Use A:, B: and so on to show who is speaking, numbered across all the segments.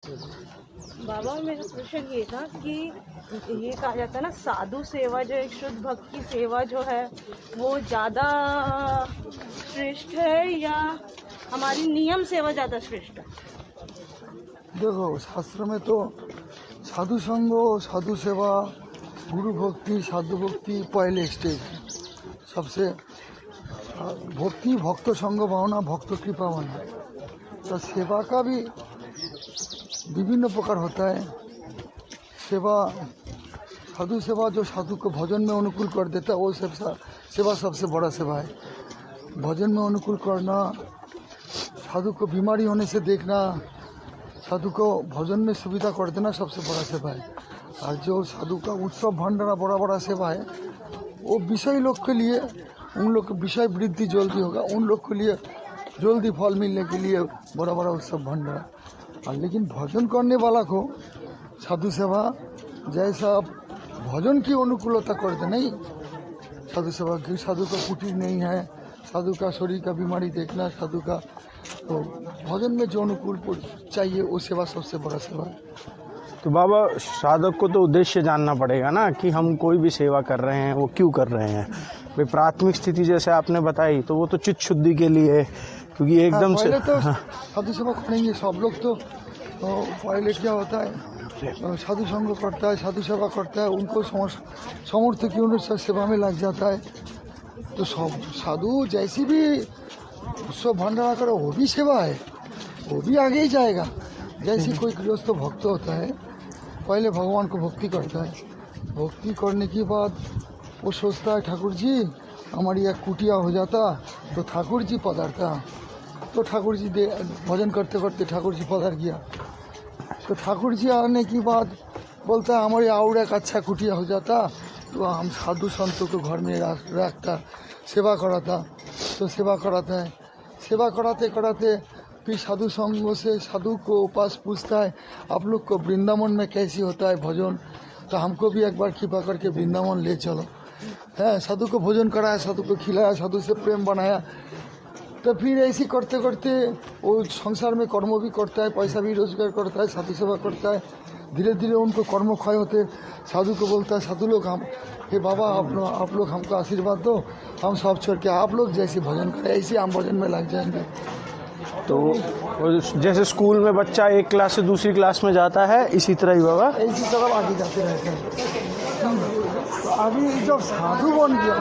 A: बाबा मेरा प्रश्न ये था कि ये कहा जाता है ना, साधु सेवा जो एक शुद्ध भक्त की सेवा जो है वो ज़्यादा श्रेष्ठ है या हमारी नियम सेवा ज़्यादा श्रेष्ठ है?
B: देखो, शास्त्र में तो साधु संग, साधु सेवा, गुरु भक्ति, साधु भक्ति पहले स्टेज है। सबसे भक्ति, भक्त संग भावना, भक्त कृपा भावना। तो सेवा का भी विभिन्न प्रकार होता है। सेवा, साधु सेवा जो साधु को भजन में अनुकूल कर देता है वो सेवा सबसे बड़ा सेवा है। भजन में अनुकूल करना, साधु को बीमारी होने से देखना, साधु को भजन में सुविधा कर देना सबसे बड़ा सेवा है। और जो साधु का उत्सव भंडारा बड़ा बड़ा सेवा है वो विषय लोग के लिए, उन लोग को विषय वृद्धि जल्दी होगा, उन लोग के लिए जल्दी फल मिलने के लिए बड़ा बड़ा उत्सव भंडारा। और लेकिन भजन करने वाला को साधु सेवा जैसा भजन की अनुकूलता कर दे, नहीं साधु सेवा की, साधु का कुटीर नहीं है, साधु का शरीर का बीमारी देखना, साधु का तो भजन में जो अनुकूल चाहिए वो सेवा सबसे बड़ा सेवा है।
C: तो बाबा, साधक को तो उद्देश्य जानना पड़ेगा ना कि हम कोई भी सेवा कर रहे हैं वो क्यों कर रहे हैं। भाई प्राथमिक स्थिति जैसे आपने बताई तो वो तो चित्त शुद्धि के लिए, क्योंकि एकदम से
B: तो साधु सेवा करेंगे सब लोग। तो पहले क्या होता है, साधु संग करता है, साधु सेवा करता है, उनको सामर्थ्य के अनुसार सेवा में लग जाता है। तो सब साधु जैसी भी उत्सव भंडारा करो वो भी सेवा है, वो भी आगे ही जाएगा। जैसे कोई गृहस्थ भक्त होता है, पहले भगवान को भक्ति करता है, भक्ति करने के बाद वो सोचता है ठाकुर जी हमारी एक कुटिया हो जाता तो ठाकुर जी पधारता। तो ठाकुर जी भजन करते करते ठाकुर जी पधार गया। तो ठाकुर जी आने के बाद बोलता है हमारी और एक अच्छा कुटिया हो जाता तो हम साधु संतों को घर में रखता, सेवा कराता। तो सेवा कराता है, सेवा कराते कराते फिर साधु संघ से साधु को पास पूछता है आप लोग को वृंदावन में कैसी होता है भजन, तो हमको भी एक बार कृपा करके वृंदावन ले चलो। है, साधु को भोजन कराया, साधु को खिलाया, साधु से प्रेम बनाया। तो फिर ऐसे करते करते वो संसार में कर्म भी करता है, पैसा भी रोजगार करता है, साधु सेवा करता है। धीरे धीरे उनको कर्म क्षय होते, साधु को बोलता है साधु लोग हम, हे बाबा आप लोग हमको आशीर्वाद दो, हम सब छोड़ के आप लोग जैसे भजन करें ऐसे हम भजन में लग जाएंगे।
C: तो जैसे स्कूल में बच्चा एक क्लास से दूसरी क्लास में जाता है, इसी तरह ही बाबा
B: इसी तरह आगे जाते रहते हैं। तो अभी जब साधु बन गया,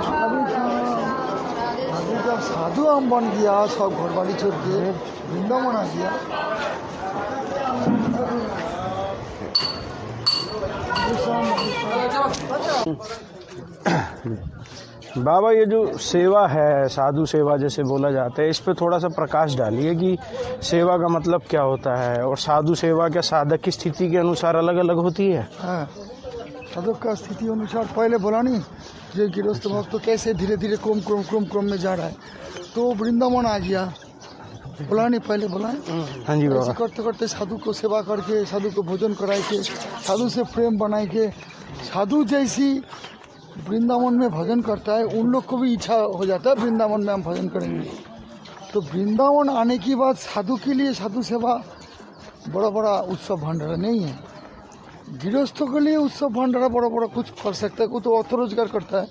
B: अभी जब साधु हम बन गया, सब घर वाली छोड़ के वृंदावन आ गया।
C: बाबा, ये जो सेवा है, साधु सेवा जैसे बोला जाता है, इस पे थोड़ा सा प्रकाश डालिए कि सेवा का मतलब क्या होता है और साधु सेवा क्या साधक की स्थिति के अनुसार अलग अलग होती है?
B: हाँ, साधक का स्थिति अनुसार पहले बोला नहीं, जो गृहस्थ भक्त तो कैसे धीरे धीरे क्रम में जा रहा है, तो वृंदावन आ गया, बोला नहीं पहले बोला है।
C: हाँ जी बाबा।
B: करते करते साधु को सेवा करके, साधु को भोजन कराए के, साधु से प्रेम बनाए के, साधु जैसी वृंदावन में भजन करता है उन लोग को भी इच्छा हो जाता है वृंदावन में हम भजन करेंगे। तो वृंदावन आने के बाद साधु के लिए साधु सेवा बड़ा बड़ा उत्सव भंडारा नहीं है। गृहस्थों के लिए उत्सव भंडारा बड़ा बड़ा कुछ कर सकता है, कोई तो अर्थ रोजगार करता है,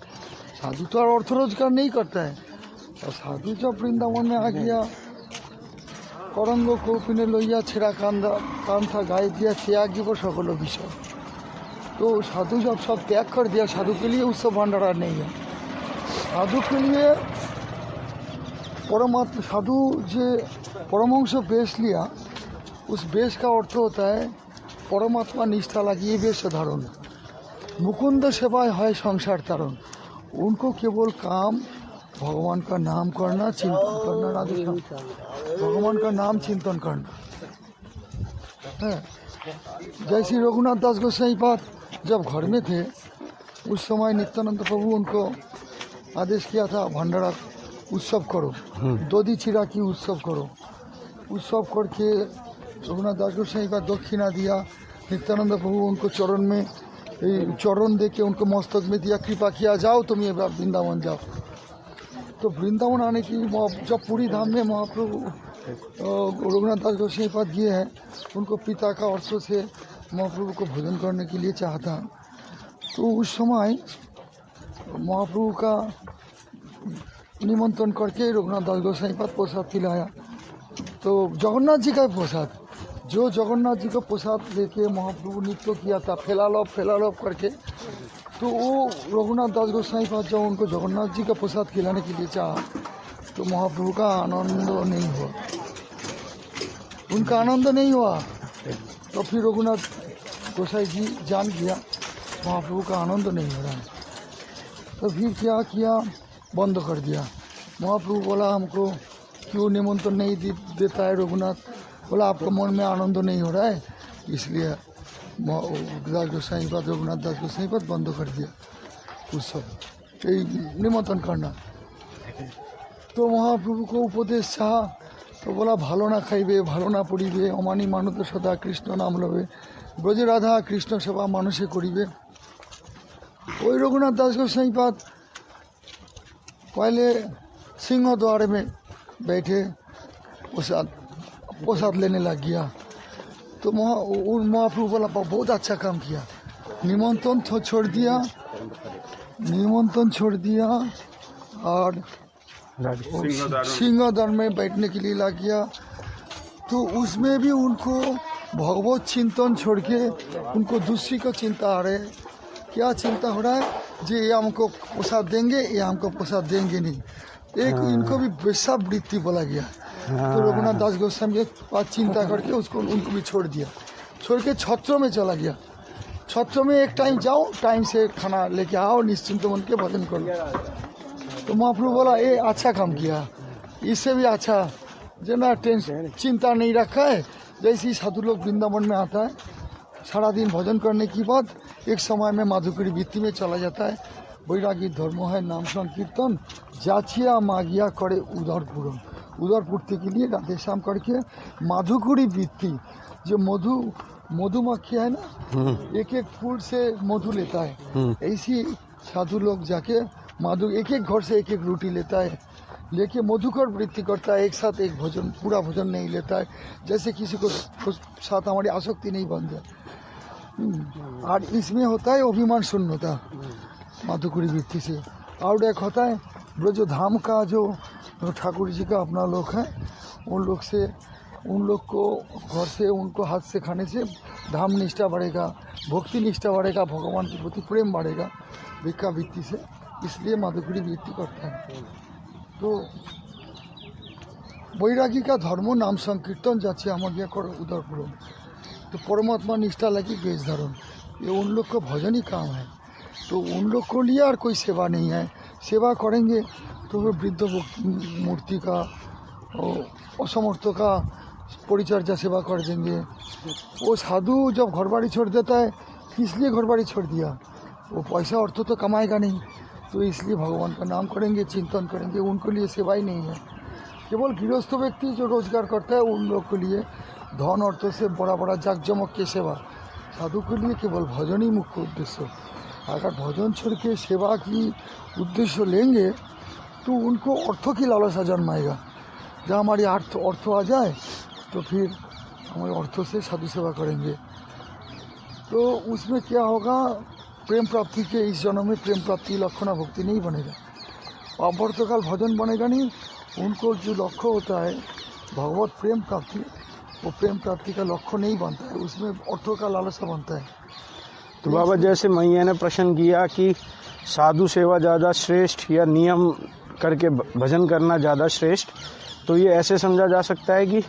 B: साधु तो अर्थ रोजगार नहीं करता है। और साधु जब वृंदावन में आ गया, करंग को पिने लोहिया छेड़ा कान था गाय दिया त्यागी वो सकल विषय। तो साधु जब सब त्याग कर दिया, साधु के लिए उत्सव भंडारा नहीं है। साधु के लिए परमात्मा, साधु जो परमहंस बेश लिया, उस बेश का अर्थ होता है परमात्मा निष्ठा लगी ये बेश धारण, मुकुंद सेवा है संसार तारण। उनको केवल काम भगवान का नाम करना, चिंतन करना, राधे भगवान का नाम चिंतन करना है। जैसे रघुनाथ दास गोसाई पाद जब घर में थे उस समय नित्यानंद प्रभु उनको आदेश किया था भंडारा उत्सव करो, दोदी चिरा की उत्सव करो। उत्सव करके रघुनाथ दास गोसाई का दक्षिणा दिया, नित्यानंद प्रभु उनको चरण में चरण दे के उनको मस्तक में दिया, कृपा किया जाओ तुम ये वृंदावन जाओ। तो वृंदावन आने की जब पूरी धाम में महाप्रभु तो रघुनाथ दास गोसाई पाद ये है, उनको पिता का अर्थों से महाप्रभु को भोजन करने के लिए चाहता। तो उस समय महाप्रभु का निमंत्रण करके रघुनाथ दास गोसाई पाद प्रसाद खिलाया। तो जगन्नाथ जी का प्रसाद, जो जगन्नाथ जी का प्रसाद लेके महाप्रभु नृत्य किया था फैला लो करके, तो वो रघुनाथ दास गोसाई पाद जब उनको जगन्नाथ जी का प्रसाद खिलाने के लिए चाहा तो महाप्रभु का आनंद नहीं हुआ, उनका आनंद नहीं हुआ। तो फिर रघुनाथ गोसाई जी जान गया महाप्रभु का आनंद नहीं हो रहा है, तो फिर क्या किया, बंद कर दिया। महाप्रभु बोला हमको क्यों निमंत्रण नहीं देता है रघुनाथ, बोला आपका मन में आनंद नहीं हो रहा है, इसलिए दास गोसाई पाद रघुनाथ दास गोसाई पाद बंद कर दिया उस सब निमंत्रण करना। तो महाप्रभु को उपदेश चाहा, तो बोला भालो ना खाइबे भालो ना पड़िबे अमानी मानुत सदा कृष्ण नाम लबे ब्रज राधा कृष्ण सेवा मानुषे करिबे। वही रघुनाथ दास गोसाई पाद पहले सिंह द्वार में बैठे प्रसाद लेने लग गया। तो महाप्रभु बोला बहुत अच्छा काम किया, निमंत्रण छोड़ दिया और सिंहद्वार में बैठने के लिए ला गया। तो उसमें भी उनको भगवत चिंतन छोड़ के उनको दूसरी का चिंता आ रहा है। क्या चिंता हो रहा है, जी ये हमको प्रसाद देंगे, ये हमको प्रसाद देंगे नहीं, एक इनको भी वैसा वृत्ति बोला गया। तो रघुनाथ दास गोस्वामी के पास चिंता करके उसको उनको भी छोड़ दिया, छोड़ के छत्रों में चला गया। छत्रों में एक टाइम जाओ, टाइम से खाना लेके आओ, निश्चिंत मन के भजन करो। तो महाप्रभु बोला ये अच्छा काम किया, इससे भी अच्छा जो ना चिंता नहीं रखा है। जैसे ही साधु लोग वृंदावन में आता है, सारा दिन भजन करने के बाद एक समय में माधुकरी वृत्ति में चला जाता है। बैरागी धर्म है नाम संकीर्तन, जाचिया मागिया करे उदर पूरन, उदर पूर्ति के लिए राधे श्याम करके माधुकरी वृत्ति, जो मधुमक्खी है ना, एक एक फूल से मधु लेता है, ऐसी साधु लोग जाके माधु एक एक घर से एक एक रोटी लेता है, लेके मधुकर वृत्ति करता है, एक साथ एक भोजन पूरा भोजन नहीं लेता है, जैसे किसी को साथ हमारी आसक्ति नहीं बन जाए। और इसमें होता है अभिमान शून्यता माधुकरी वृत्ति से। और एक होता है ब्रज धाम का जो ठाकुर जी का अपना लोग है, उन लोग को घर से उनको हाथ से खाने से धाम निष्ठा बढ़ेगा, भक्ति निष्ठा बढ़ेगा, भगवान के प्रति प्रेम बढ़ेगा भिक्खा वृत्ति से, इसलिए माधुकरी वृत्ति करता है। तो बैरागी का धर्म नाम संकीर्तन जाचे आमागिया कर उदर पूरन, तो परमात्मा निष्ठा लगी वेश धर्म, ये उन लोग का भजन ही काम है। तो उन लोग को लिए और कोई सेवा नहीं है, सेवा करेंगे तो वो वृद्ध मूर्ति का असमर्थ का परिचर्या सेवा कर देंगे। वो साधु जब घर बाड़ी छोड़ देता है, इसलिए घर बाड़ी छोड़ दिया, वो पैसा अर्थ तो कमाएगा नहीं, तो इसलिए भगवान का नाम करेंगे, चिंतन करेंगे, उनको लिए सेवा ही नहीं है। केवल गृहस्थ व्यक्ति जो रोजगार करता है उन लोग के लिए धन अर्थों से बड़ा बड़ा जाकजमक की सेवा, साधु के लिए केवल भजन ही मुख्य उद्देश्य। अगर भजन छोड़ के सेवा की उद्देश्य लेंगे तो उनको अर्थों की लालसा जन्माएगा। जब हमारी अर्थ आ जाए तो फिर हम अर्थों से साधु सेवा करेंगे, तो उसमें क्या होगा, प्रेम प्राप्ति के इस जन्म में प्रेम प्राप्ति लक्षण भक्ति नहीं बनेगा, अवर्तकाल भजन बनेगा नहीं। उनको जो लक्ष्य होता है भगवत प्रेम प्राप्ति, वो प्रेम प्राप्ति का लक्ष्य नहीं बनता है, उसमें अर्थों का लालसा बनता है।
C: तो बाबा जैसे मैया ने प्रश्न किया कि साधु सेवा ज़्यादा श्रेष्ठ या नियम करके भजन करना ज़्यादा श्रेष्ठ, तो ये ऐसे समझा जा सकता है कि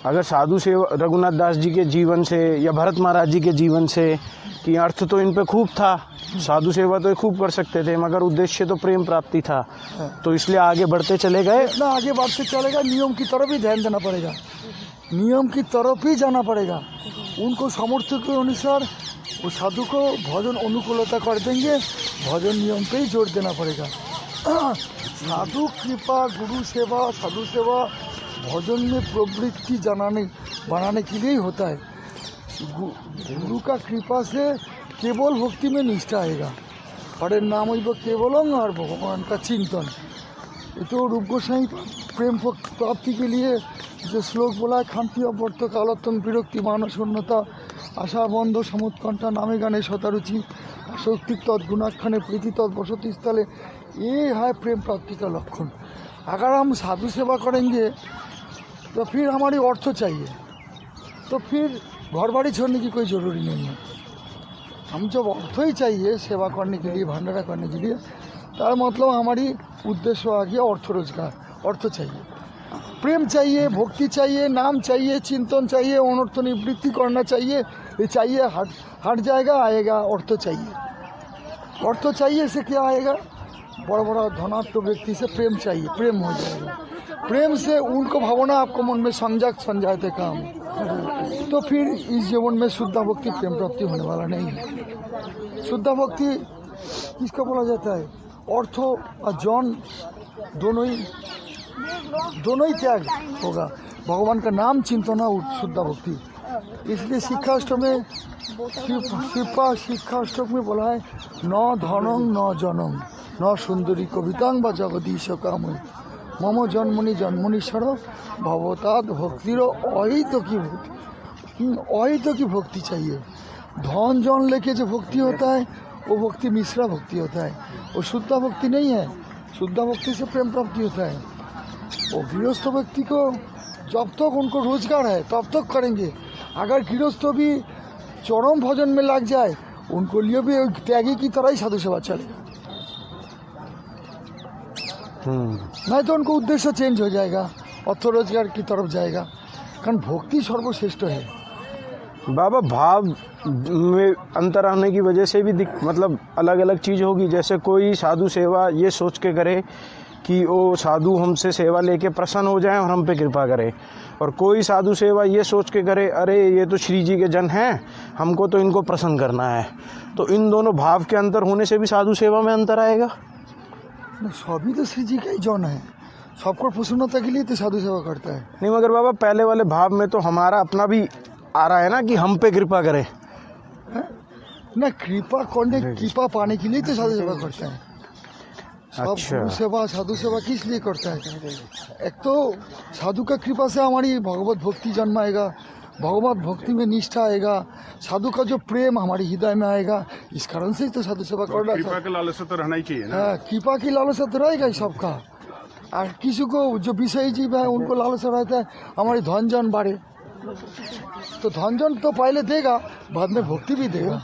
C: अगर साधु सेवा रघुनाथ दास जी के जीवन से या भरत महाराज जी के जीवन से कि अर्थ तो इन पे खूब था, साधु सेवा तो ये खूब कर सकते थे, मगर उद्देश्य तो प्रेम प्राप्ति था, तो इसलिए आगे बढ़ते चले गए।
B: इतना आगे बढ़ते चलेगा, नियम की तरफ ही ध्यान देना पड़ेगा, नियम की तरफ ही जाना पड़ेगा। उनको सामर्थ्य के अनुसार वो साधु को भजन अनुकूलता कर देंगे, भजन नियम पे ही जोर देना पड़ेगा। साधु कृपा, गुरु सेवा, साधु सेवा भजन में प्रवृत्ति बनाने के लिए ही होता है। गुरु का कृपा से केवल भक्ति में निष्ठा आएगा, हरे नाम केवलम और भगवान का चिंतन, ये तो रूप गोसाई प्रेम प्राप्ति के लिए जो श्लोक बोला है, खांति अवर्त कालोत्तम विरक्ति मानशून्यता आशा बंध समुत्कंठा नामे गाने शतारुचि आसक्ति तद्गुणाख्याने प्रीति तद्वसति स्थले, ये है प्रेम प्राप्ति का लक्षण। अगर हम साधु सेवा करेंगे तो फिर हमारी अर्थ चाहिए, तो फिर घर बाड़ी छोड़ने की कोई ज़रूरी नहीं है। हम जब अर्थ ही चाहिए सेवा करने के लिए, भंडारा करने के लिए, तार मतलब हमारी उद्देश्य आ गया अर्थ रोजगार। अर्थ चाहिए, प्रेम चाहिए, भक्ति चाहिए, नाम चाहिए, चिंतन चाहिए, अनर्थ निवृत्ति करना चाहिए। ये चाहिए हट जाएगा, आएगा अर्थ चाहिए। अर्थ चाहिए से क्या आएगा? बड़ा बड़ा धनाढ्य व्यक्ति से प्रेम चाहिए, प्रेम हो जाएगा। प्रेम से उनको भावना आपको मन में संजाते काम, तो फिर इस जीवन में शुद्ध भक्ति प्रेम प्राप्ति होने वाला नहीं है। शुद्ध भक्ति किसको बोला जाता है? अर्थ और जन दोनों ही त्याग होगा। भगवान का नाम चिंतन है शुद्ध भक्ति। इसलिए शिक्षाष्टक में शिक्षाष्टक में बोला है, न धनम न जनम न सुंदरी कवितांग व जगदीश काम मम जन्मनि जन्मनीश्वर भवताद भक्तिर अहित की भक्ति चाहिए। धन जन लेके जो भक्ति होता है वो भक्ति मिश्रा भक्ति होता है, वो शुद्ध भक्ति नहीं है। शुद्ध भक्ति से प्रेम प्राप्ति होता है। वो गृहस्थ व्यक्ति को जब तक उनको रोजगार है तब तक करेंगे। अगर गृहस्थ भी चरम भजन में लग जाए, उनको लिए भी त्यागी की तरह ही साधु सेवा चलेगा। नहीं तो उनको उद्देश्य चेंज हो जाएगा, अर्थ रोजगार की तरफ जाएगा। कारण भक्ति सर्वश्रेष्ठ है।
C: बाबा भाव में अंतर आने की वजह से भी मतलब अलग अलग चीज़ होगी। जैसे कोई साधु सेवा ये सोच के करे कि वो साधु हमसे सेवा लेके प्रसन्न हो जाएं और हम पे कृपा करे, और कोई साधु सेवा ये सोच के करे अरे ये तो श्री जी के जन हैं, हमको तो इनको प्रसन्न करना है। तो इन दोनों भाव के अंतर होने से भी साधु सेवा में अंतर आएगा।
B: सभी तो श्री जी का ही जन है, सबको प्रसन्नता के लिए तो साधु सेवा करता है।
C: नहीं मगर बाबा पहले वाले भाव में तो हमारा अपना भी आ रहा है ना कि हम पे कृपा करे
B: ना, कृपा पाने के लिए तो साधु सेवा करता है। सब सेवा साधु सेवा किस लिए करता है? एक तो साधु का कृपा से हमारी भगवत भक्ति जन्माएगा, भगवत भक्ति में निष्ठा आएगा, साधु का जो प्रेम हमारे हृदय में आएगा। इस कारण से तो साधु सेवा करना।
D: कृपा की लालसा तो रहना ही चाहिए ना।
B: कृपा की लालसा तो रहेगा ही सबका। और किसी को जो विषयी जीव है उनको लालसा रहता है हमारी धन जन बढ़े, तो धन जन तो पहले देगा, बाद में भक्ति भी देगा,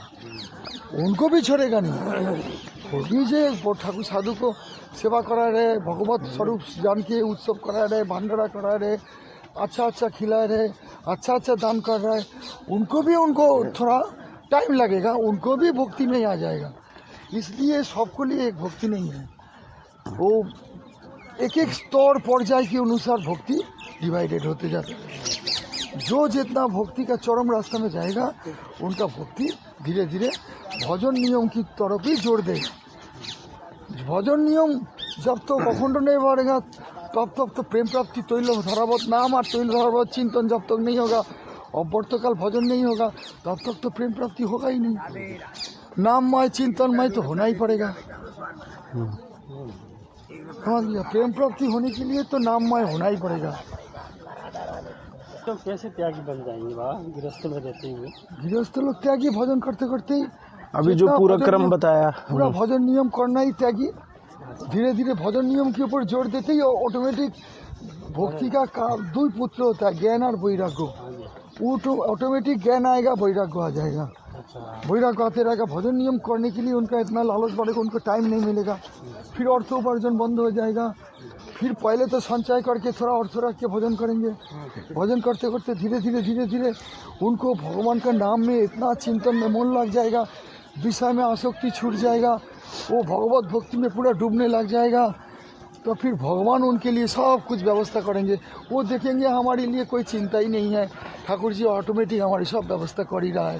B: उनको भी छोड़ेगा नहीं। वो भी जो ठाकुर साधु को सेवा करा रहे, भगवत स्वरूप जान के उत्सव करा रहे, भंडारा करा रहे, अच्छा अच्छा खिला रहे, अच्छा अच्छा दान कर रहा है, उनको थोड़ा टाइम लगेगा, उनको भी भक्ति में आ जाएगा। इसलिए सबको लिए एक भक्ति नहीं है, वो एक एक स्तर पर्याय के अनुसार भक्ति डिवाइडेड होते जाता है। जो जितना भक्ति का चरम रास्ता में जाएगा उनका भक्ति धीरे धीरे भजन नियम की तरफ ही जोड़ देगा। भजन नियम जब तक अखंड नहीं बढ़ेगा तब तक तो प्रेम प्राप्ति तैल धरावत नाम और तैल धरावत चिंतन जब तक नहीं होगा और वर्तकाल भजन नहीं होगा तब तक तो प्रेम प्राप्ति होगा ही नहीं। नाममय चिंतनमय तो होना ही पड़ेगा। समझ लिया? प्रेम प्राप्ति होने के लिए तो नाममय होना ही पड़ेगा।
E: तो कैसे त्यागी बन जाएंगे बाबा गृहस्थ में रहते हुए?
B: गृहस्थ लोग त्यागी भजन करते करते ही
C: अभी जो पूरा क्रम बताया
B: पूरा भजन नियम करना ही त्यागी। धीरे धीरे भजन नियम के ऊपर जोर देते ही ऑटोमेटिक भक्ति का दो पुत्र होता है, ज्ञान और वैराग्य। वो तो ऑटोमेटिक ज्ञान आएगा, वैराग्य आ जाएगा। वैराग्य आते रहेगा। भजन नियम करने के लिए उनका इतना लालच बढ़ेगा, उनको टाइम नहीं मिलेगा, फिर अर्थ उपार्जन बंद हो जाएगा। फिर पहले तो संचय करके थोड़ा अर्थ रख के भजन करेंगे। भजन करते करते धीरे धीरे उनको भगवान का नाम में इतना चिंतन में मन लग जाएगा, विषय में आसक्ति छूट जाएगा, वो भगवत भक्ति में पूरा डूबने लग जाएगा। तो फिर भगवान उनके लिए सब कुछ व्यवस्था करेंगे। वो देखेंगे हमारे लिए कोई चिंता ही नहीं है, ठाकुर जी ऑटोमेटिक हमारी सब व्यवस्था कर ही रहा है।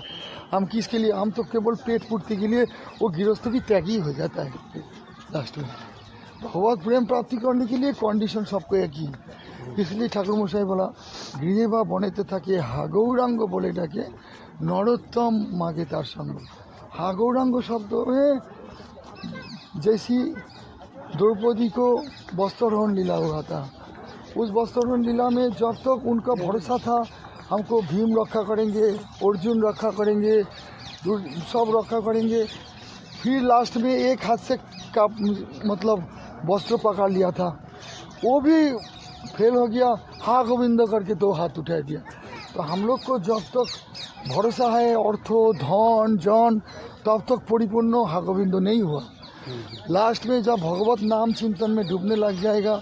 B: हम किसके लिए? हम तो केवल पेट पूर्ति के लिए। वो गृहस्थ भी त्यागी हो जाता है लास्ट में। भगवत प्रेम प्राप्ति करने के लिए कंडीशन सबको एक ही। इसलिए ठाकुर मशाई बोला गृहे बा बनेते থাকে हागौरांग बोले डाके नरोत्तम मागे तार संग। हागौरांग शब्द में जैसी द्रौपदी को वस्त्रोहरण लीला हुआ था। उस वस्त्रोहरण लीला में जब तक उनका भरोसा था हमको भीम रक्षा करेंगे, अर्जुन रक्षा करेंगे, सब रक्षा करेंगे, फिर लास्ट में एक हाथ से का मतलब वस्त्र पकड़ लिया था, वो भी फेल हो गया, हाँ गोविंद करके 2 हाथ उठा दिया। तो हम लोग को जब तक भरोसा है अर्थो धन जन तब तक परिपूर्ण हाँ गोविंद नहीं हुआ। लास्ट में जब भगवत नाम चिंतन में डूबने लग जाएगा,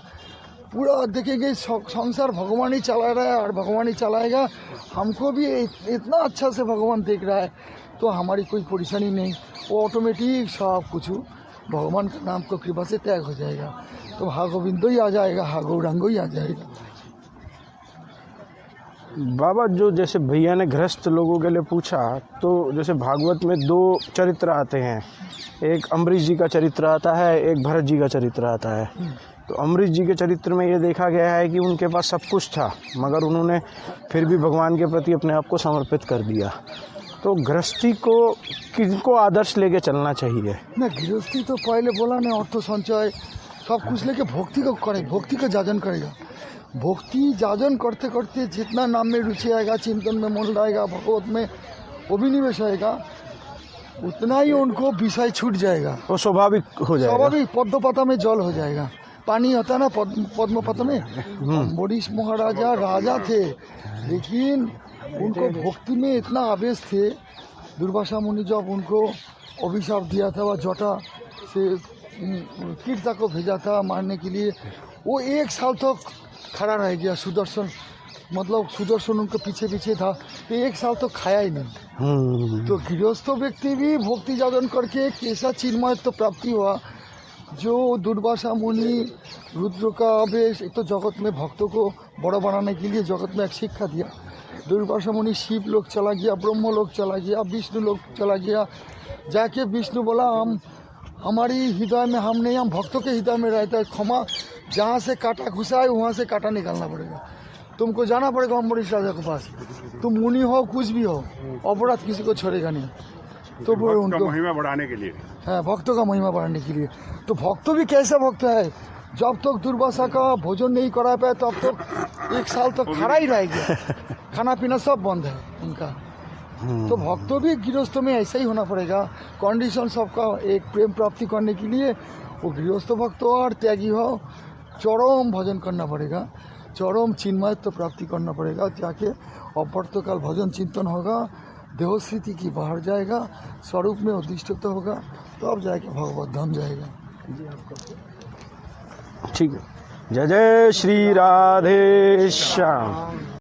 B: पूरा देखेंगे संसार भगवान ही चला रहा है और भगवान ही चलाएगा, हमको भी इतना अच्छा से भगवान देख रहा है, तो हमारी कोई परेशानी नहीं, वो ऑटोमेटिक सब कुछ भगवान का नाम को कृपा से त्याग हो जाएगा, तो हाँ गोविंदो ही आ जाएगा, हाँ गौरांगो ही आ जाएगा।
C: बाबा जो जैसे भैया ने गृहस्थ लोगों के लिए पूछा, तो जैसे भागवत में 2 चरित्र आते हैं, एक अम्बरीश जी का चरित्र आता है, एक भरत जी का चरित्र आता है। तो अम्बरीश जी के चरित्र में ये देखा गया है कि उनके पास सब कुछ था मगर उन्होंने फिर भी भगवान के प्रति अपने आप को समर्पित कर दिया। तो गृहस्थी को किनको आदर्श लेके चलना चाहिए?
B: ना गृहस्थी तो पहले बोला ना अर्थ संचय सब कुछ लेके भक्ति को करे, भक्ति का जाजन करेगा। भक्ति जाजन करते करते जितना नाम में रुचि आएगा, चिंतन में मन लगाएगा, भगवत में अभिनिवेश आएगा, उतना ही उनको विषय छूट जाएगा,
C: वो स्वाभाविक हो जाएगा।
B: स्वाभाविक पद्मपता में जल हो जाएगा, पानी होता है ना पद्मपता में। अम्बरीश महाराजा राजा थे लेकिन उनको भक्ति में इतना आवेश थे, दुर्वासा मुनि जब उनको अभिशाप दिया था, वह जटा से कीर्ता को भेजा था मारने के लिए, वो 1 साल तक खड़ा रह गया। सुदर्शन मतलब सुदर्शन उनके पीछे पीछे था, तो 1 साल तक खाया ही नहीं। तो गृहस्थ व्यक्ति भी भक्ति जागरण करके कैसा चिन्मय तो प्राप्ति हुआ, जो दुर्वासा मुनि रुद्र का आवेश, एक तो जगत में भक्तों को बड़ा बनाने के लिए जगत में एक शिक्षा दिया। दुर्वासा मुनि शिव लोग चला गया, ब्रह्म लोग चला गया, विष्णु लोग चला गया, जाके विष्णु बोला हम हमारी हृदय में हम नहीं, हम भक्तों के हृदय में रहता है, क्षमा जहाँ से कांटा घुसा है वहाँ से कांटा निकालना पड़ेगा, तुमको जाना पड़ेगा अम्बरीश राजा के पास, तुम मुनि हो कुछ भी हो, अपराध किसी को छोड़ेगा नहीं। तो वो उनको
D: महिमा बढ़ाने के लिए
B: है, भक्तों का महिमा बढ़ाने के लिए। तो भक्त भी कैसे भक्त है, जब तक दुर्वासा का भोजन नहीं करा पाए तब तक 1 साल तक खड़ा ही रह गया, खाना पीना सब बंद है उनका। तो भक्तों भी गृहस्थ में ऐसा ही होना पड़ेगा, कंडीशन सबका एक प्रेम प्राप्ति करने के लिए वो गृहस्थ भक्त हो और त्यागी हो, चरम भजन करना पड़ेगा, चरम चिन्मयत्व प्राप्ति करना पड़ेगा, जाके अपर्तकाल भजन चिंतन होगा, देहस्थिति की बाहर जाएगा, स्वरूप में उद्दिष्ट होगा, तो अब जाके भगवत धाम जाएगा।
C: ठीक है। जय जय श्री राधे श्याम।